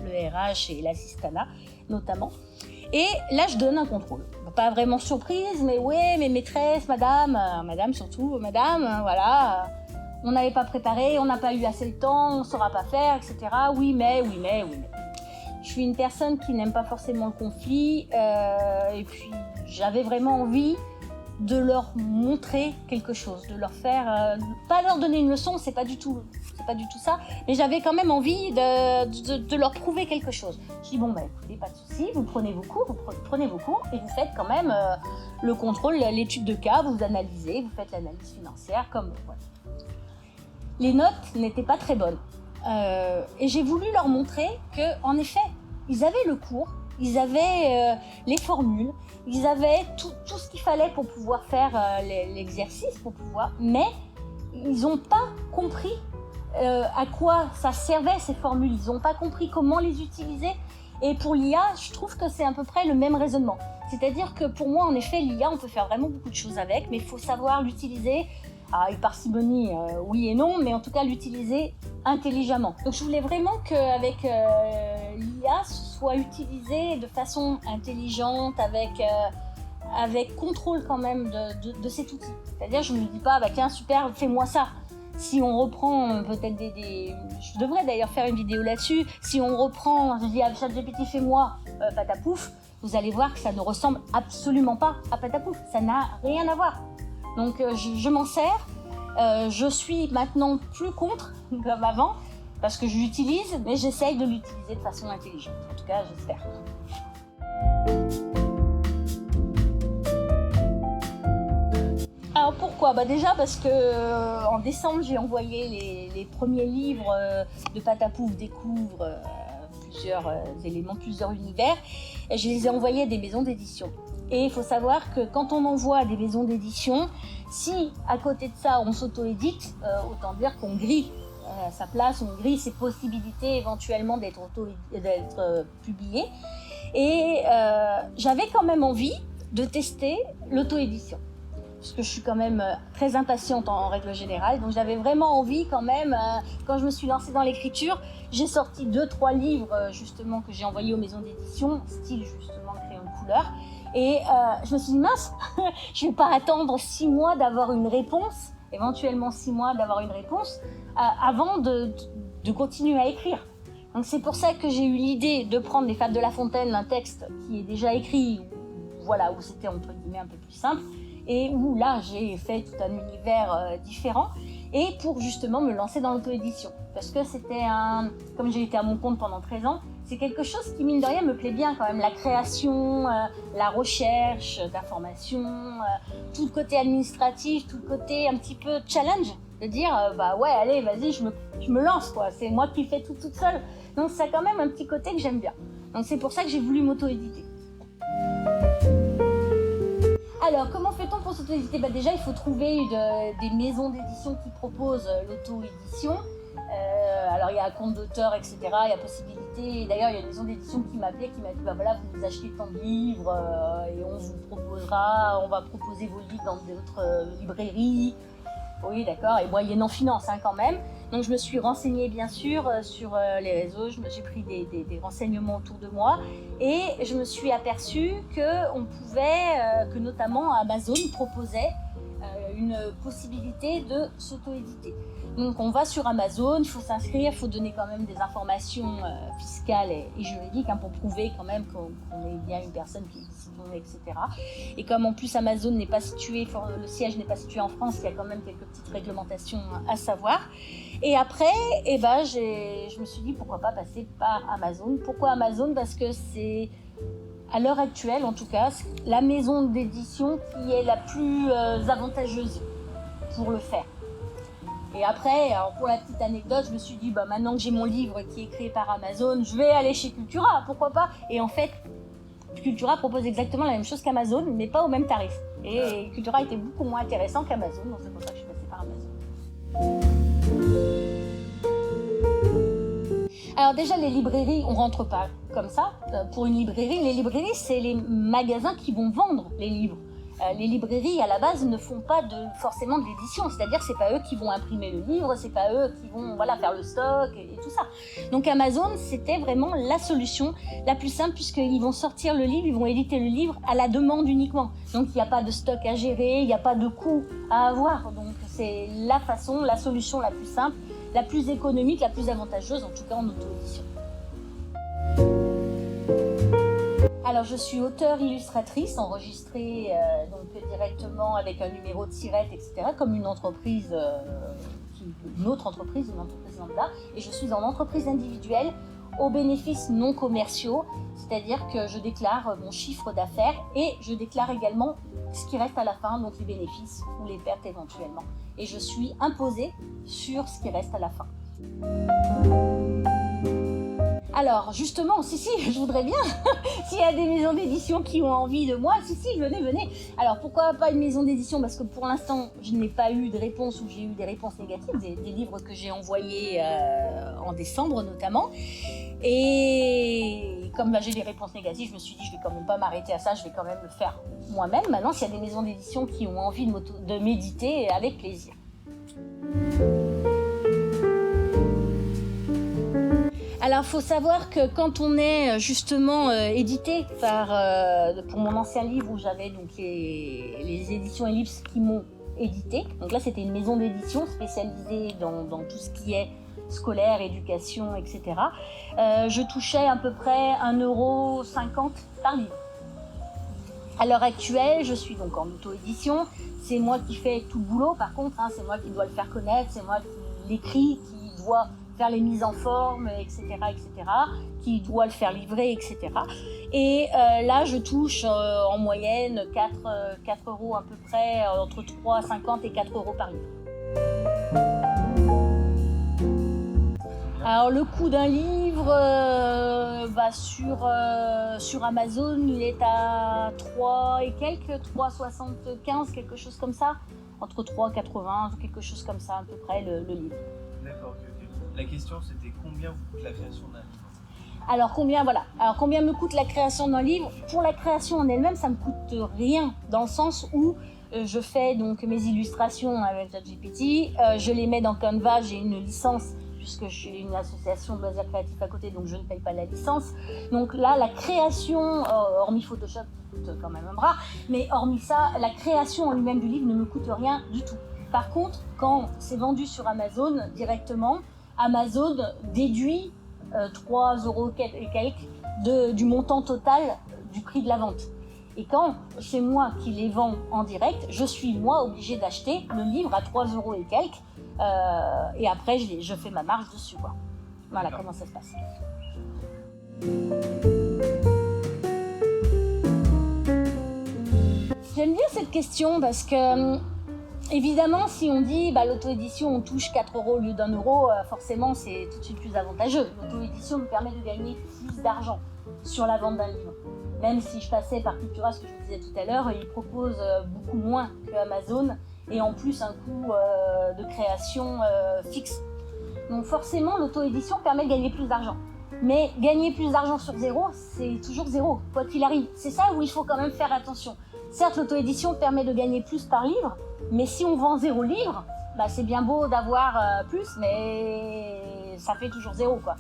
le RH et l'assistanat notamment. Et là, je donne un contrôle. Pas vraiment surprise, mais ouais, mais maîtresse, madame surtout, voilà, on n'avait pas préparé, on n'a pas eu assez le temps, on ne saura pas faire, etc. Oui, mais. Je suis une personne qui n'aime pas forcément le conflit, et puis j'avais vraiment envie de leur montrer quelque chose, de leur faire, pas leur donner une leçon, c'est pas du tout ça, mais j'avais quand même envie de leur prouver quelque chose. Je dis bon écoutez, pas de souci, vous prenez vos cours et vous faites quand même le contrôle, l'étude de cas, vous analysez, vous faites l'analyse financière comme voilà. Les notes n'étaient pas très bonnes et j'ai voulu leur montrer que en effet ils avaient le cours, ils avaient les formules, ils avaient tout ce qu'il fallait pour pouvoir faire l'exercice, mais ils n'ont pas compris à quoi ça servait ces formules, ils n'ont pas compris comment les utiliser. Et pour l'IA, je trouve que c'est à peu près le même raisonnement. C'est-à-dire que pour moi, en effet, l'IA, on peut faire vraiment beaucoup de choses avec, mais il faut savoir l'utiliser, avec parcimonie, oui et non, mais en tout cas l'utiliser intelligemment. Donc je voulais vraiment qu'avec l'IA, ce soit utilisé de façon intelligente, avec contrôle quand même de cet outil. C'est-à-dire, je ne me dis pas, tiens, super, fais-moi ça. Si on reprend peut-être je devrais d'ailleurs faire une vidéo là-dessus, si on reprend, je dis à ChatGPT, fais-moi Patapouf, vous allez voir que ça ne ressemble absolument pas à Patapouf, ça n'a rien à voir. Donc je m'en sers, je suis maintenant plus contre comme avant, parce que je l'utilise, mais j'essaye de l'utiliser de façon intelligente, en tout cas j'espère. Alors pour pourquoi? Déjà parce que en décembre, j'ai envoyé les premiers livres de Patapouf découvre plusieurs éléments, plusieurs univers. Et je les ai envoyés à des maisons d'édition. Et il faut savoir que quand on envoie à des maisons d'édition, si à côté de ça on s'auto-édite, autant dire qu'on grille sa place, on grille ses possibilités éventuellement d'être publié. Et j'avais quand même envie de tester l'auto-édition. Parce que je suis quand même très impatiente en règle générale, donc j'avais vraiment envie quand même, quand je me suis lancée dans l'écriture, j'ai sorti 2-3 livres justement que j'ai envoyés aux maisons d'édition, style justement crayon de couleur, et je me suis dit mince, je vais pas attendre 6 mois d'avoir une réponse, éventuellement 6 mois d'avoir une réponse, avant de continuer à écrire. Donc c'est pour ça que j'ai eu l'idée de prendre Les Fables de La Fontaine, un texte qui est déjà écrit, voilà, où c'était entre guillemets un peu plus simple, et où là j'ai fait tout un univers différent, et pour justement me lancer dans l'auto-édition. Parce que c'était comme j'ai été à mon compte pendant 13 ans, c'est quelque chose qui mine de rien me plaît bien quand même, la création, la recherche d'informations, tout le côté administratif, tout le côté un petit peu challenge, de dire ouais allez vas-y je me lance quoi, c'est moi qui fais tout toute seule. Donc c'est quand même un petit côté que j'aime bien. Donc c'est pour ça que j'ai voulu m'auto-éditer. Alors, comment fait-on pour s'auto-éditer? Déjà, il faut trouver des maisons d'édition qui proposent l'auto-édition. Alors, il y a un compte d'auteur, etc. Il y a possibilité. D'ailleurs, il y a une maison d'édition qui m'a appelé, qui m'a dit voilà, vous nous achetez tant de livres et on va proposer vos livres dans d'autres librairies. Oui, d'accord, et moyennant finance quand même. Donc je me suis renseignée bien sûr sur les réseaux, j'ai pris des renseignements autour de moi et je me suis aperçue que notamment Amazon proposait une possibilité de s'auto-éditer. Donc on va sur Amazon, il faut s'inscrire, il faut donner quand même des informations fiscales et juridiques pour prouver quand même qu'on est bien une personne qui est ici, etc. Et comme en plus Amazon n'est pas situé, le siège n'est pas situé en France, il y a quand même quelques petites réglementations à savoir. Et après, je me suis dit pourquoi pas passer par Amazon. Pourquoi Amazon? Parce que c'est, à l'heure actuelle en tout cas, la maison d'édition qui est la plus avantageuse pour le faire. Et après, pour la petite anecdote, je me suis dit, maintenant que j'ai mon livre qui est créé par Amazon, je vais aller chez Cultura, pourquoi pas? Et en fait, Cultura propose exactement la même chose qu'Amazon, mais pas au même tarif. Et Cultura était beaucoup moins intéressant qu'Amazon, donc c'est pour ça que je suis passée par Amazon. Alors déjà, les librairies, on rentre pas comme ça. Pour une librairie, les librairies, c'est les magasins qui vont vendre les livres. Les librairies, à la base, ne font pas forcément de l'édition. C'est-à-dire que c'est pas eux qui vont imprimer le livre, c'est pas eux qui vont faire le stock et tout ça. Donc Amazon, c'était vraiment la solution la plus simple puisqu'ils vont sortir le livre, ils vont éditer le livre à la demande uniquement. Donc il n'y a pas de stock à gérer, il n'y a pas de coût à avoir. Donc c'est la solution la plus simple, la plus économique, la plus avantageuse, en tout cas en auto-édition. Alors je suis auteure-illustratrice, enregistrée directement avec un numéro de SIRET, etc., comme une autre entreprise lambda, et je suis en entreprise individuelle aux bénéfices non commerciaux, c'est-à-dire que je déclare mon chiffre d'affaires et je déclare également ce qui reste à la fin, donc les bénéfices ou les pertes éventuellement. Et je suis imposée sur ce qui reste à la fin. Alors justement, si, je voudrais bien, s'il y a des maisons d'édition qui ont envie de moi, si, venez. Alors pourquoi pas une maison d'édition? Parce que pour l'instant, je n'ai pas eu de réponse ou j'ai eu des réponses négatives, des livres que j'ai envoyés en décembre notamment. Et comme j'ai des réponses négatives, je me suis dit, je vais quand même pas m'arrêter à ça, je vais quand même le faire moi-même. Maintenant, s'il y a des maisons d'édition qui ont envie de m'éditer, avec plaisir. Alors, il faut savoir que quand on est justement édité pour mon ancien livre où j'avais donc les éditions Ellipse qui m'ont édité, donc là c'était une maison d'édition spécialisée dans tout ce qui est scolaire, éducation, etc. Je touchais à peu près 1,50 € par livre. À l'heure actuelle, je suis donc en auto-édition, c'est moi qui fais tout le boulot par contre, c'est moi qui dois le faire connaître, c'est moi qui l'écris, qui doit faire les mises en forme, etc., qui doit le faire livrer, etc. Et là, je touche en moyenne 4 euros à peu près, entre 3,50 et 4 euros par livre. Alors le coût d'un livre sur Amazon, il est à 3 et quelques, 3,75, quelque chose comme ça, entre 3,80, quelque chose comme ça à peu près le livre. D'accord, ok. La question c'était combien vous coûte la création d'un livre? Alors combien me coûte la création d'un livre? Pour la création en elle-même, ça me coûte rien, dans le sens où je fais donc mes illustrations avec ChatGPT, je les mets dans Canva, j'ai une licence puisque je suis une association de loisirs créatifs à côté, donc je ne paye pas la licence. Donc là, la création, hormis Photoshop, qui coûte quand même un bras, mais hormis ça, la création en lui-même du livre ne me coûte rien du tout. Par contre, quand c'est vendu sur Amazon directement, Amazon déduit 3 euros et quelques du montant total du prix de la vente. Et quand c'est moi qui les vends en direct, je suis moi obligée d'acheter le livre à 3 euros et quelques. Et après, je fais ma marge dessus, quoi. Voilà comment ça se passe. J'aime bien cette question parce que, évidemment, si on dit l'auto-édition, on touche 4 euros au lieu d'1 euro, forcément, c'est tout de suite plus avantageux. L'auto-édition nous permet de gagner plus d'argent sur la vente d'un livre. Même si je passais par Cultura, ce que je vous disais tout à l'heure, ils proposent beaucoup moins que Amazon. Et en plus un coût de création fixe. Donc forcément, l'auto-édition permet de gagner plus d'argent. Mais gagner plus d'argent sur zéro, c'est toujours zéro, quoi qu'il arrive. C'est ça où il faut quand même faire attention. Certes, l'auto-édition permet de gagner plus par livre, mais si on vend 0 livre, c'est bien beau d'avoir plus, mais ça fait toujours 0, quoi.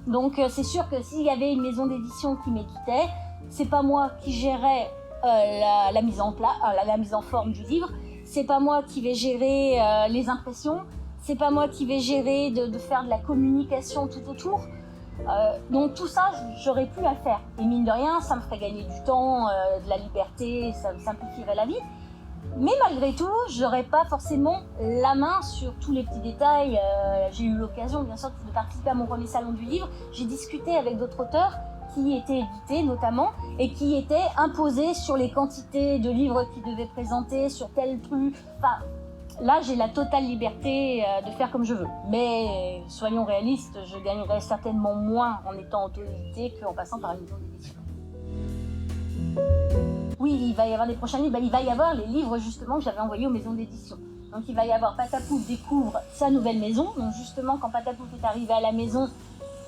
Donc c'est sûr que s'il y avait une maison d'édition qui m'éditait, c'est pas moi qui gérais la mise en forme du livre, c'est pas moi qui vais gérer les impressions, c'est pas moi qui vais gérer de faire de la communication tout autour. Donc tout ça, j'aurais pu à le faire. Et mine de rien, ça me ferait gagner du temps, de la liberté, ça me simplifierait la vie. Mais malgré tout, j'aurais pas forcément la main sur tous les petits détails. J'ai eu l'occasion, bien sûr, de participer à mon premier salon du livre. J'ai discuté avec d'autres auteurs qui étaient édités notamment et qui étaient imposés sur les quantités de livres qu'ils devaient présenter, sur tel truc. Enfin, là, j'ai la totale liberté de faire comme je veux. Mais soyons réalistes, je gagnerais certainement moins en étant auto-édité qu'en passant par une maison d'édition. Oui, il va y avoir des prochains livres. Il va y avoir les livres justement que j'avais envoyés aux maisons d'édition. Donc il va y avoir Patapouf découvre sa nouvelle maison. Donc justement, quand Patapouf est arrivé à la maison,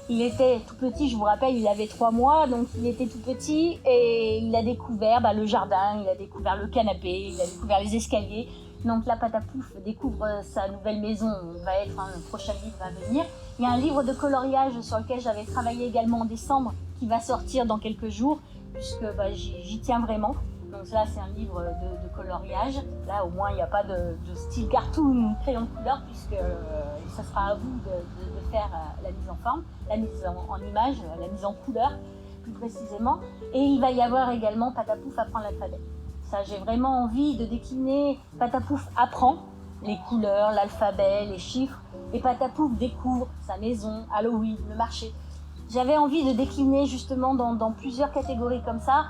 il était tout petit, je vous rappelle, il avait 3 mois, donc il était tout petit et il a découvert le jardin, il a découvert le canapé, il a découvert les escaliers. Donc là, Patapouf découvre sa nouvelle maison, va être un prochain livre à venir. Il y a un livre de coloriage sur lequel j'avais travaillé également en décembre qui va sortir dans quelques jours, puisque j'y tiens vraiment. Donc là, c'est un livre de coloriage. Là, au moins, il n'y a pas de style cartoon ou crayon de couleur, puisque ça sera à vous de faire la mise en forme, la mise en image, la mise en couleur, plus précisément. Et il va y avoir également Patapouf apprend l'alphabet. Ça, j'ai vraiment envie de décliner. Patapouf apprend les couleurs, l'alphabet, les chiffres, et Patapouf découvre sa maison, Halloween, le marché. J'avais envie de décliner justement dans plusieurs catégories comme ça,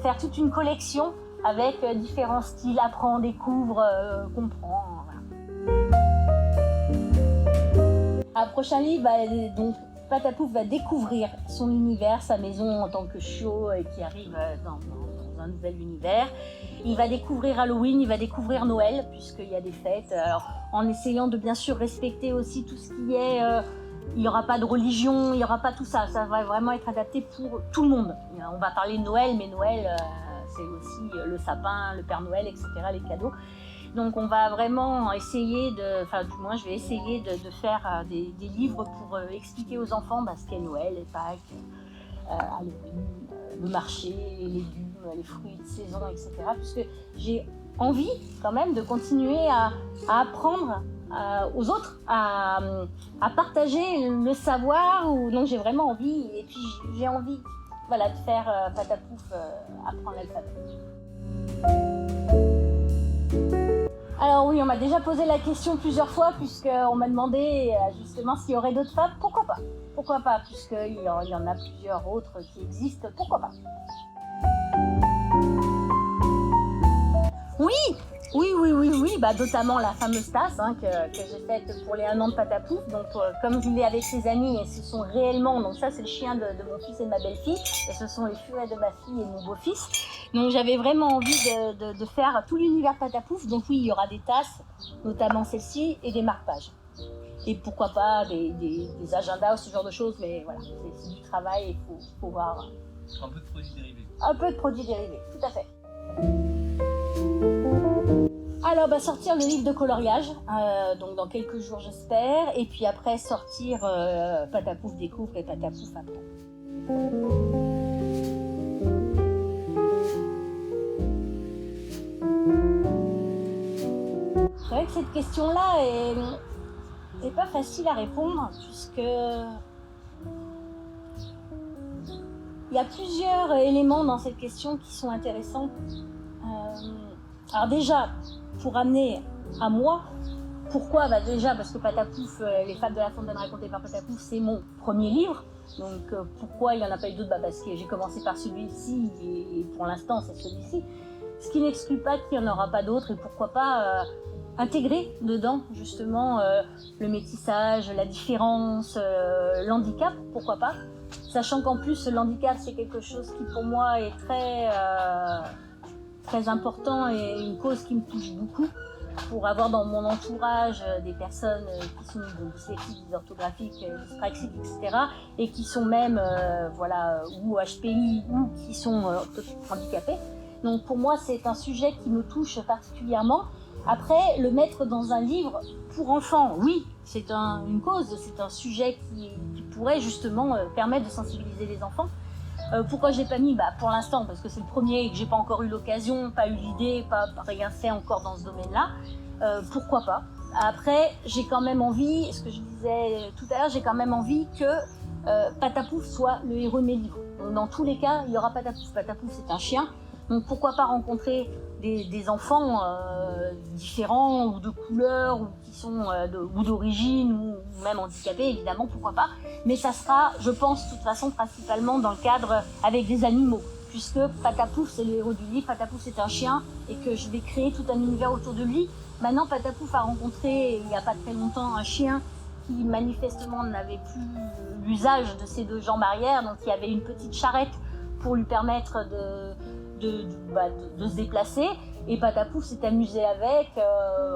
faire toute une collection avec différents styles, apprend, découvre, comprend. Voilà. Un prochain livre, donc Patapouf va découvrir son univers, sa maison en tant que chiot qui arrive dans un nouvel univers. Il va découvrir Halloween, il va découvrir Noël, puisqu'il y a des fêtes. Alors, en essayant de bien sûr respecter aussi tout ce qui est... il n'y aura pas de religion, il n'y aura pas tout ça. Ça va vraiment être adapté pour tout le monde. On va parler de Noël, mais Noël, c'est aussi le sapin, le Père Noël, etc., les cadeaux. Donc on va vraiment essayer du moins je vais essayer de faire des livres pour expliquer aux enfants ce qu'est Noël, les Pâques, Halloween, le marché, les légumes, les fruits de saison, etc. Puisque j'ai envie quand même de continuer à apprendre aux autres, à partager le savoir. Donc j'ai vraiment envie, et puis j'ai envie de faire Patapouf apprendre l'alphabet. Alors oui, on m'a déjà posé la question plusieurs fois puisqu'on m'a demandé justement s'il y aurait d'autres fables. Pourquoi pas? Pourquoi pas? Puisqu'il y en a plusieurs autres qui existent. Pourquoi pas? Oui, bah, notamment la fameuse tasse que j'ai faite pour les 1 an de Patapouf. Donc comme je l'ai avec ses amis, et ce sont réellement, donc ça c'est le chien de mon fils et de ma belle-fille, et ce sont les furets de ma fille et de mon beau-fils. Donc j'avais vraiment envie de faire tout l'univers Patapouf. Donc oui, il y aura des tasses, notamment celle-ci, et des marque-pages. Et pourquoi pas des agendas ou ce genre de choses, mais voilà, c'est du travail, il faut voir. Un peu de produits dérivés. Un peu de produits dérivés, tout à fait. Alors, sortir le livre de coloriage, donc dans quelques jours j'espère, et puis après sortir Patapouf découvre et Patapouf apprend. C'est vrai que cette question-là est pas facile à répondre, puisque il y a plusieurs éléments dans cette question qui sont intéressants. Alors déjà, pour amener à moi, pourquoi? Déjà parce que Patapouf, les fables de La Fontaine racontées par Patapouf, c'est mon premier livre. Donc pourquoi il n'y en a pas eu d'autres? Parce que j'ai commencé par celui-ci et pour l'instant c'est celui-ci. Ce qui n'exclut pas qu'il n'y en aura pas d'autres, et pourquoi pas intégrer dedans justement le métissage, la différence, l'handicap, pourquoi pas. Sachant qu'en plus l'handicap c'est quelque chose qui pour moi est très important et une cause qui me touche beaucoup, pour avoir dans mon entourage des personnes qui sont dyslexiques, dysorthographiques, dyspraxiques, etc. et qui sont même ou HPI ou qui sont handicapés. Donc pour moi c'est un sujet qui me touche particulièrement. Après, le mettre dans un livre pour enfants, oui, c'est une cause, c'est un sujet qui pourrait justement permettre de sensibiliser les enfants. Pourquoi je l'ai pas mis? Pour l'instant, parce que c'est le premier et que j'ai pas encore eu l'occasion, pas eu l'idée, pas rien fait encore dans ce domaine-là. Pourquoi pas? Après, j'ai quand même envie, ce que je disais tout à l'heure, j'ai quand même envie que Patapouf soit le héros de mes livres. Donc, dans tous les cas, il y aura Patapouf. Patapouf, c'est un chien. Donc pourquoi pas rencontrer des enfants différents ou de couleur ou qui sont ou d'origine ou même handicapés, évidemment, pourquoi pas. Mais ça sera, je pense, de toute façon, principalement dans le cadre avec des animaux, puisque Patapouf, c'est le héros du livre, Patapouf, c'est un chien, et que je vais créer tout un univers autour de lui. Maintenant, Patapouf a rencontré, il n'y a pas très longtemps, un chien qui manifestement n'avait plus l'usage de ses 2 jambes arrière, donc il y avait une petite charrette pour lui permettre de se déplacer, et Patapouf s'est amusé avec.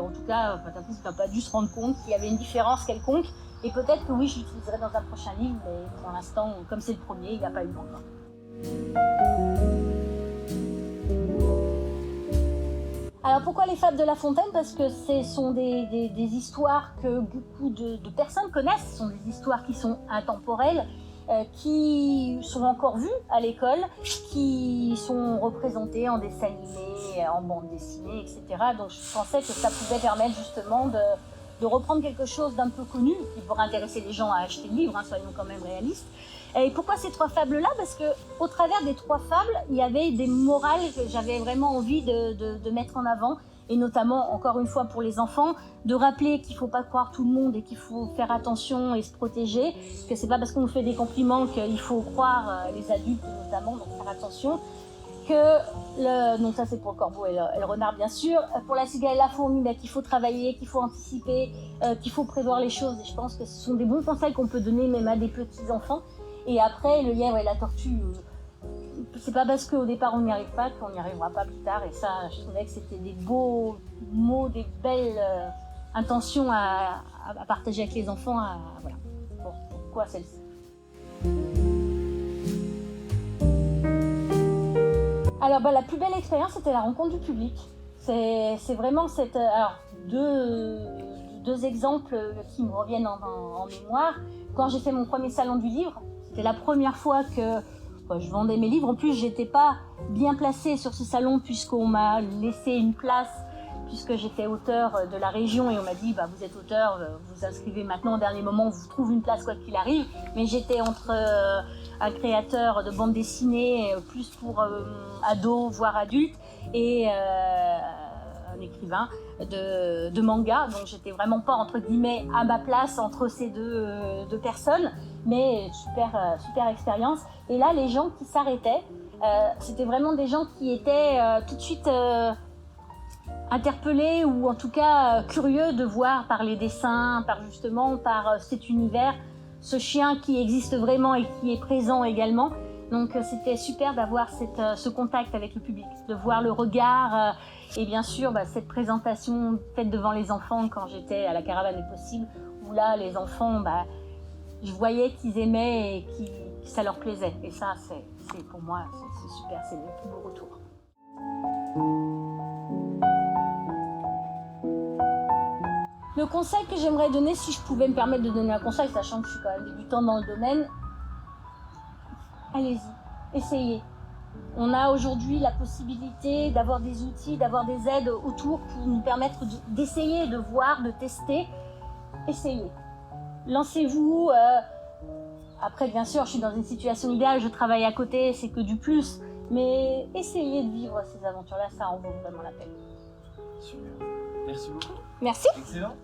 En tout cas, Patapouf n'a pas dû se rendre compte qu'il y avait une différence quelconque, et peut-être que oui, je l'utiliserai dans un prochain livre, mais pour l'instant, comme c'est le premier, il n'y a pas eu encore. Alors pourquoi les fables de La Fontaine? Parce que ce sont des histoires que beaucoup de personnes connaissent, ce sont des histoires qui sont intemporelles, qui sont encore vues à l'école, qui sont représentées en dessin animé, en bande dessinée, etc. Donc je pensais que ça pouvait permettre justement de reprendre quelque chose d'un peu connu, qui pourrait intéresser les gens à acheter le livre, soyons quand même réalistes. Et pourquoi ces 3 fables-là? Parce que au travers des 3 fables, il y avait des morales que j'avais vraiment envie de mettre en avant, et notamment, encore une fois, pour les enfants, de rappeler qu'il ne faut pas croire tout le monde et qu'il faut faire attention et se protéger, que c'est pas parce qu'on nous fait des compliments qu'il faut croire les adultes notamment, donc faire attention. Donc ça c'est pour le corbeau et le renard bien sûr. Pour la cigale et la fourmi, qu'il faut travailler, qu'il faut anticiper, qu'il faut prévoir les choses, et je pense que ce sont des bons conseils qu'on peut donner même à des petits enfants. Et après, le lièvre et la tortue, c'est pas parce qu'au départ on n'y arrive pas qu'on n'y arrivera pas plus tard, et ça je trouvais que c'était des beaux mots, des belles intentions à partager avec les enfants. Voilà. Bon, pourquoi celle-ci? Alors la plus belle expérience, c'était la rencontre du public. C'est vraiment deux exemples qui me reviennent en mémoire. Quand j'ai fait mon premier salon du livre, c'était la première fois que je vendais mes livres. En plus, j'étais pas bien placée sur ce salon puisqu'on m'a laissé une place, puisque j'étais auteur de la région, et on m'a dit vous êtes auteur, vous inscrivez maintenant, au dernier moment on vous trouve une place quoi qu'il arrive. Mais j'étais entre un créateur de bande dessinée plus pour ados voire adultes, et un écrivain de manga, donc j'étais vraiment pas entre guillemets à ma place entre ces deux personnes, mais super expérience. Et là, les gens qui s'arrêtaient, c'était vraiment des gens qui étaient tout de suite interpellés ou en tout cas curieux de voir par les dessins, par cet univers, ce chien qui existe vraiment et qui est présent également. Donc c'était super d'avoir ce contact avec le public, de voir le regard et bien sûr cette présentation faite devant les enfants quand j'étais à la Caravane des Possibles, où là les enfants, je voyais qu'ils aimaient et que ça leur plaisait. Et ça, c'est pour moi, c'est super, c'est le plus beau retour. Le conseil que j'aimerais donner, si je pouvais me permettre de donner un conseil, sachant que je suis quand même débutante dans le domaine, allez-y, essayez. On a aujourd'hui la possibilité d'avoir des outils, d'avoir des aides autour pour nous permettre d'essayer, de voir, de tester. Essayez. Lancez-vous. Après, bien sûr, je suis dans une situation idéale, je travaille à côté, c'est que du plus. Mais essayez de vivre ces aventures-là, ça en vaut vraiment la peine. Super. Merci beaucoup. Merci. Excellent.